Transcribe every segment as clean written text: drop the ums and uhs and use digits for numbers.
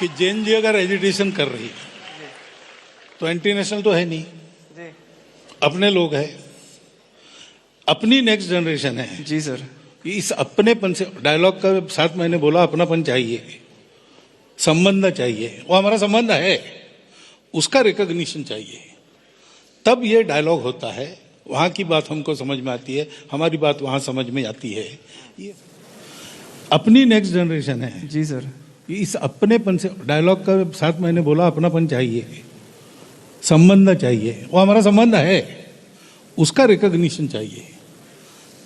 कि जैन जी अगर एजुटेशन कर रही है तो एंटी नेशनल तो है नहीं, अपने लोग हैं, अपनी नेक्स्ट जनरेशन है। जी सर। इस अपनेपन से डायलॉग का साथ मैंने बोला अपनापन चाहिए, संबंध चाहिए, वो हमारा संबंध है, उसका रिकॉग्निशन चाहिए, तब ये डायलॉग होता है। वहाँ की बात हमको समझ में आती है, हमारी बात वहाँ समझ में आती है। ये अपनी नेक्स्ट जनरेशन है। जी सर। इस अपनेपन से डायलॉग का साथ मैंने बोला अपनापन चाहिए, संबंध चाहिए, वो हमारा संबंध है, उसका रिकॉग्निशन चाहिए,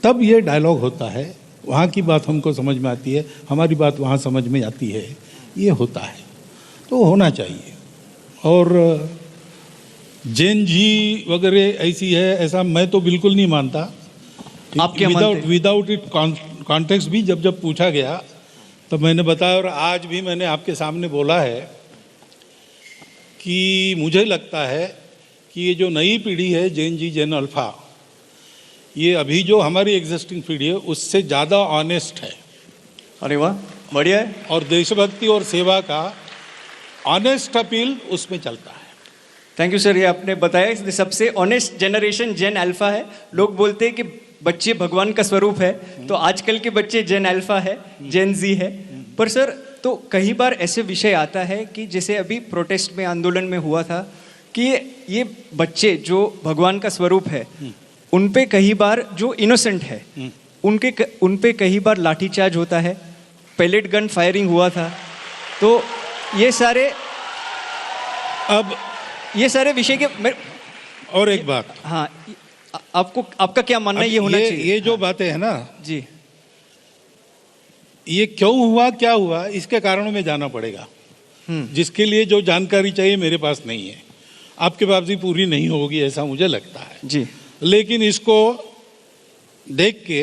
तब ये डायलॉग होता है। वहाँ की बात हमको समझ में आती है, हमारी बात वहाँ समझ में आती है, ये होता है, तो होना चाहिए। और जैन जी वगैरह ऐसी है ऐसा मैं तो बिल्कुल नहीं मानता। आप क्या मानते हैं? विदाउट इट कॉन्टेक्स्ट भी जब पूछा गया तो मैंने बताया, और आज भी मैंने आपके सामने बोला है कि मुझे लगता है कि ये जो नई पीढ़ी है जैन जी, जैन अल्फा, ये अभी जो हमारी एग्जिस्टिंग पीढ़ी है उससे ज़्यादा ऑनेस्ट है। अरे वाह, बढ़िया है। और देशभक्ति और सेवा का ऑनेस्ट अपील उसमें चलता है। थैंक यू सर, ये आपने बताया सबसे ऑनेस्ट जनरेशन जेन अल्फा है। लोग बोलते हैं कि बच्चे भगवान का स्वरूप है, तो आजकल के बच्चे जेन अल्फा है, जेन जी है। पर सर तो कई बार ऐसे विषय आता है कि जैसे अभी प्रोटेस्ट में, आंदोलन में हुआ था कि ये बच्चे जो भगवान का स्वरूप है उन पे कई बार जो इनोसेंट है उन पे कई बार लाठीचार्ज होता है, पैलेट गन फायरिंग हुआ था। तो ये सारे विषय के और एक बात, हाँ, आपका क्या मानना है ये होना चाहिए? ये जो बातें हैं ना जी, ये क्यों हुआ, क्या हुआ, इसके कारणों में जाना पड़ेगा, जिसके लिए जो जानकारी चाहिए मेरे पास नहीं है, आपके पास भी पूरी नहीं होगी ऐसा मुझे लगता है जी। लेकिन इसको देख के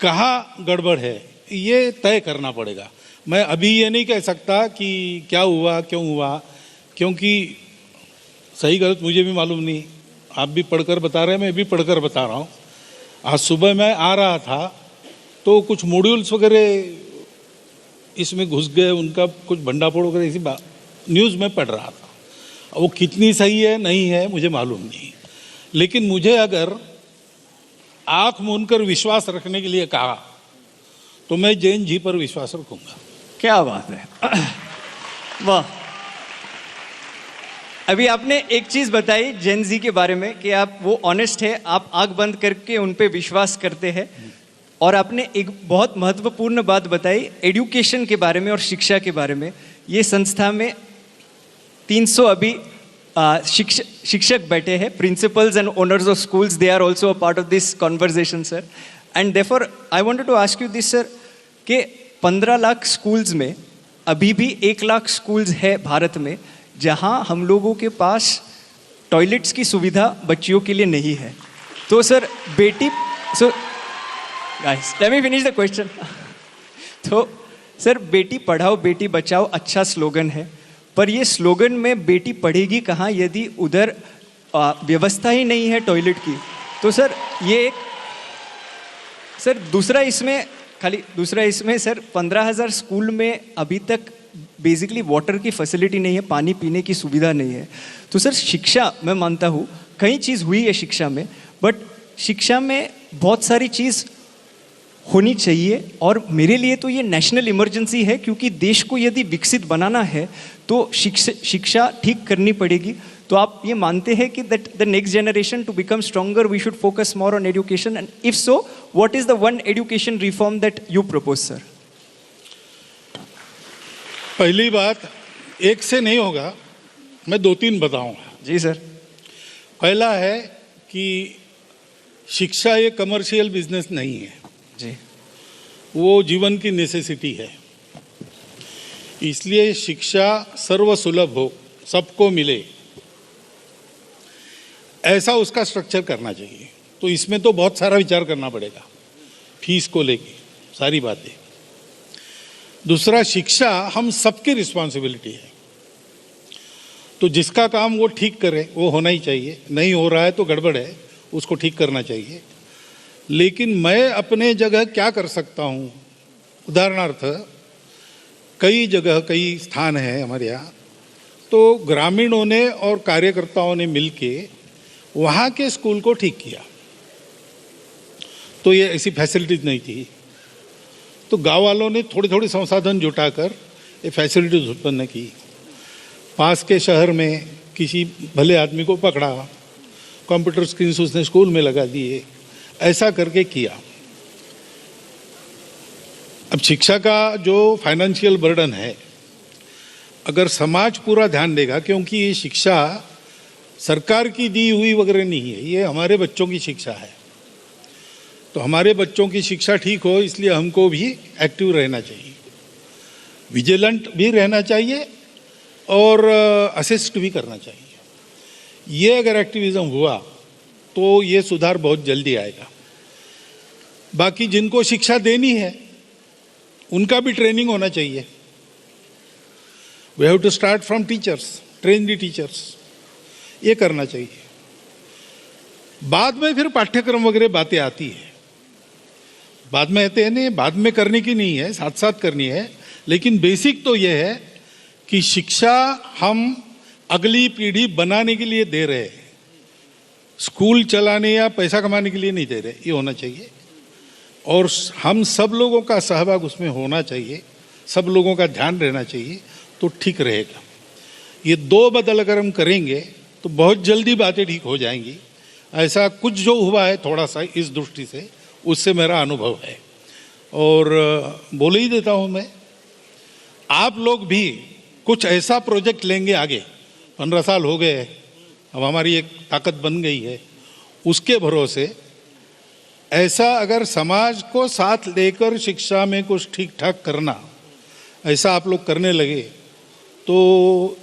कहाँ गड़बड़ है ये तय करना पड़ेगा। मैं अभी ये नहीं कह सकता कि क्या हुआ, क्यों हुआ, क्योंकि सही गलत मुझे भी मालूम नहीं। आप भी पढ़कर बता रहे हैं, मैं भी पढ़कर बता रहा हूँ। आज सुबह मैं आ रहा था तो कुछ मॉड्यूल्स वगैरह इसमें घुस गए, उनका कुछ भंडाफोड़ वगैरह ऐसी बात न्यूज़ में पढ़ रहा था। वो कितनी सही है नहीं है मुझे मालूम नहीं, लेकिन मुझे अगर आँख मूंदकर विश्वास रखने के लिए कहा तो मैं जैन जी पर विश्वास रखूंगा। क्या बात है, वाह। अभी आपने एक चीज बताई जैन जी के बारे में कि आप वो ऑनेस्ट है, आप आंख बंद करके उन पे विश्वास करते हैं। और आपने एक बहुत महत्वपूर्ण बात बताई एजुकेशन के बारे में और शिक्षा के बारे में। ये संस्था में 300 अभी शिक्षक बैठे हैं, principals and owners of schools, they are also a part of this conversation sir. And therefore I wanted to ask you this sir कि 15 लाख स्कूल्स में अभी भी 1 लाख स्कूल्स है भारत में जहां हम लोगों के पास टॉयलेट्स की सुविधा बच्चियों के लिए नहीं है। तो sir guys let me finish the question. तो सर बेटी पढ़ाओ बेटी बचाओ अच्छा स्लोगन है, पर ये स्लोगन में बेटी पढ़ेगी कहाँ यदि उधर व्यवस्था ही नहीं है टॉयलेट की। तो सर ये एक सर दूसरा इसमें सर 15,000 स्कूल में अभी तक बेसिकली वाटर की फैसिलिटी नहीं है, पानी पीने की सुविधा नहीं है। तो सर शिक्षा, मैं मानता हूँ कई चीज़ हुई है शिक्षा में, बट शिक्षा में बहुत सारी चीज़ होनी चाहिए। और मेरे लिए तो ये नेशनल इमरजेंसी है, क्योंकि देश को यदि विकसित बनाना है तो शिक्षा ठीक करनी पड़ेगी। तो आप ये मानते हैं कि that the next generation to become stronger we should focus more on education, and if so what is the one education reform that you propose sir? पहली बात, एक से नहीं होगा, मैं 2-3 बताऊंगा। जी सर। पहला है कि शिक्षा ये कमर्शियल बिजनेस नहीं है जी, वो जीवन की नेसेसिटी है। इसलिए शिक्षा सर्वसुलभ हो, सबको मिले, ऐसा उसका स्ट्रक्चर करना चाहिए। तो इसमें तो बहुत सारा विचार करना पड़ेगा, फीस को लेके सारी बातें। दूसरा, शिक्षा हम सबकी रिस्पॉन्सिबिलिटी है, तो जिसका काम वो ठीक करे वो होना ही चाहिए। नहीं हो रहा है तो गड़बड़ है, उसको ठीक करना चाहिए। लेकिन मैं अपने जगह क्या कर सकता हूँ, उदाहरणार्थ कई जगह कई स्थान हैं हमारे यहाँ, तो ग्रामीणों ने और कार्यकर्ताओं ने मिलके वहाँ के स्कूल को ठीक किया। तो ये ऐसी फैसिलिटीज नहीं थी, तो गांव वालों ने थोड़ी थोड़ी संसाधन जुटाकर ये फैसिलिटीज उत्पन्न की। पास के शहर में किसी भले आदमी को पकड़ा, कंप्यूटर स्क्रीन उसने स्कूल में लगा दिए, ऐसा करके किया। अब शिक्षा का जो फाइनेंशियल बर्डन है, अगर समाज पूरा ध्यान देगा, क्योंकि ये शिक्षा सरकार की दी हुई वगैरह नहीं है, ये हमारे बच्चों की शिक्षा है, तो हमारे बच्चों की शिक्षा ठीक हो इसलिए हमको भी एक्टिव रहना चाहिए, विजिलेंट भी रहना चाहिए और असिस्ट भी करना चाहिए। ये अगर एक्टिविज्म हुआ तो ये सुधार बहुत जल्दी आएगा। बाकी जिनको शिक्षा देनी है उनका भी ट्रेनिंग होना चाहिए। We have to start from teachers, train the teachers, ये करना चाहिए। बाद में फिर पाठ्यक्रम वगैरह बातें आती है, बाद में आते हैं नहीं, बाद में करने की नहीं है, साथ साथ करनी है, लेकिन बेसिक तो ये है कि शिक्षा हम अगली पीढ़ी बनाने के लिए दे रहे हैं, स्कूल चलाने या पैसा कमाने के लिए नहीं दे रहे, ये होना चाहिए। और हम सब लोगों का सहभाग उसमें होना चाहिए, सब लोगों का ध्यान रहना चाहिए, तो ठीक रहेगा। ये दो बदल अगर हम करेंगे तो बहुत जल्दी बातें ठीक हो जाएंगी। ऐसा कुछ जो हुआ है थोड़ा सा इस दृष्टि से, उससे मेरा अनुभव है। और बोल ही देता हूँ मैं, आप लोग भी कुछ ऐसा प्रोजेक्ट लेंगे आगे, 15 साल हो गए, अब हमारी एक ताकत बन गई है, उसके भरोसे ऐसा अगर समाज को साथ लेकर शिक्षा में कुछ ठीक ठाक करना, ऐसा आप लोग करने लगे तो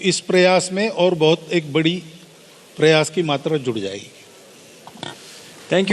इस प्रयास में और बहुत एक बड़ी प्रयास की मात्रा जुड़ जाएगी। Thank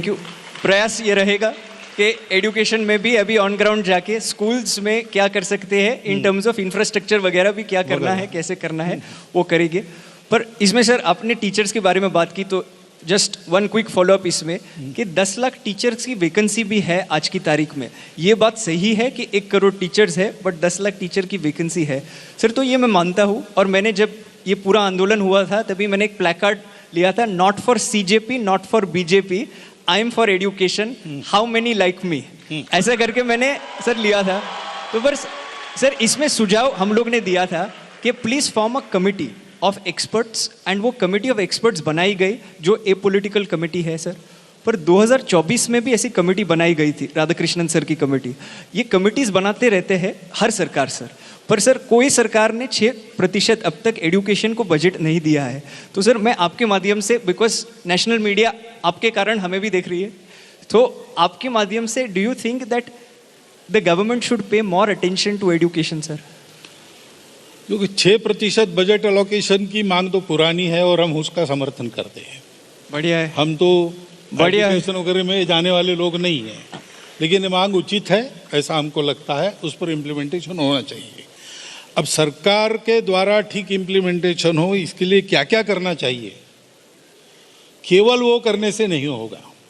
you. प्रयास ये रहेगा कि एजुकेशन में भी अभी ऑन ग्राउंड जाके स्कूल्स में क्या कर सकते हैं, इन टर्म्स ऑफ इंफ्रास्ट्रक्चर वगैरह भी क्या करना है, कैसे करना है, वो करेंगे। पर इसमें सर आपने टीचर्स के बारे में बात की, तो जस्ट वन क्विक फॉलोअप इसमें कि 10 लाख टीचर्स की वैकेंसी भी है आज की तारीख में। ये बात सही है कि 1 करोड़ टीचर्स है बट 10 लाख टीचर की वैकेंसी है? सर तो ये मैं मानता हूँ, और मैंने जब ये पूरा आंदोलन हुआ था तभी मैंने एक प्लैकार्ड लिया था, not for CJP, not for BJP, I am for education, how many like me, ऐसा करके मैंने सर लिया था। तो पर सर इसमें सुझाव हम लोग ने दिया था कि please form a committee of experts, and वो कमिटी ऑफ एक्सपर्ट्स बनाई गई जो ए पॉलिटिकल कमिटी है सर। पर 2024 में भी ऐसी कमेटी बनाई गई थी, राधाकृष्णन सर की कमेटी। ये कमिटीज बनाते रहते हैं हर सरकार सर, पर सर कोई सरकार ने 6% अब तक एजुकेशन को बजट नहीं दिया है। तो सर मैं आपके माध्यम से, बिकॉज नेशनल मीडिया आपके कारण हमें भी देख रही है, तो आपके माध्यम से do you think that the government should pay more attention to education sir? क्योंकि 6% बजट एलोकेशन की मांग तो पुरानी है और हम उसका समर्थन करते हैं। बढ़िया है, हम तो बढ़िया है। एजुकेशन वगैरह में जाने वाले लोग नहीं हैं, लेकिन ये मांग उचित है, ऐसा हमको लगता है, उस पर इम्प्लीमेंटेशन होना चाहिए। अब सरकार के द्वारा ठीक इम्प्लीमेंटेशन हो, इसके लिए क्या क्या करना चाहिए, केवल वो करने से नहीं होगा।